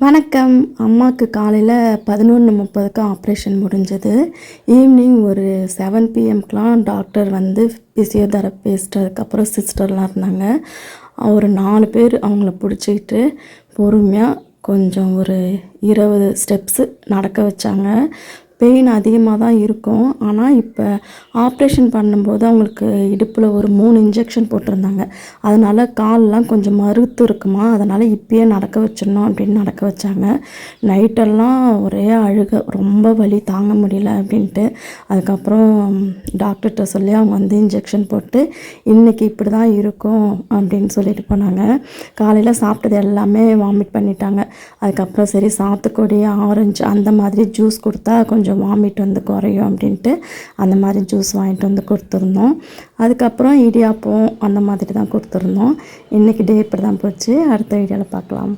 வணக்கம். அம்மாவுக்கு காலையில் 11:30க்கு ஆப்ரேஷன் முடிஞ்சது. ஈவினிங் ஒரு 7 PM டாக்டர் வந்து ஃபிசியோதெரபிஸ்ட் அதுக்கப்புறம் சிஸ்டர்லாம் இருந்தாங்க. ஒரு 4 பேர் அவங்கள பிடிச்சிக்கிட்டு பொறுமையாக கொஞ்சம் ஒரு 20 ஸ்டெப்ஸு நடக்க வச்சாங்க. பெயின் அதிகமாக தான் இருக்கும். ஆனால் இப்போ ஆப்ரேஷன் பண்ணும்போது அவங்களுக்கு இடுப்பில் ஒரு 3 இன்ஜெக்ஷன் போட்டிருந்தாங்க. அதனால் கால்லாம் கொஞ்சம் மறுத்து இருக்குமா, அதனால் இப்பயே நடக்க வச்சிடணும் அப்படின்னு நடக்க வச்சாங்க. நைட்டெல்லாம் ஒரே அழுகை, ரொம்ப வலி தாங்க முடியல அப்படின்ட்டு. அதுக்கப்புறம் டாக்டர்கிட்ட சொல்லி அவங்க வந்து இன்ஜெக்ஷன் போட்டு இன்றைக்கி இப்படி தான் இருக்கும் அப்படின்னு சொல்லிட்டு போனாங்க. காலையில் சாப்பிட்டது எல்லாமே வாமிட் பண்ணிட்டாங்க. அதுக்கப்புறம் சரி சாத்துக்குடி, ஆரஞ்சு அந்த மாதிரி ஜூஸ் கொடுத்தா கொஞ்சம் வாமிட் வந்து குறையும் அப்படின்ட்டு அந்த மாதிரி ஜூஸ் வாங்கிட்டு வந்து கொடுத்துருந்தோம். அதுக்கப்புறம் இடியாப்பம் அந்த மாதிரி தான் கொடுத்துருந்தோம். இன்றைக்கி டே இப்படி தான் போச்சு. அடுத்த வீடியோவில் பார்க்கலாம்.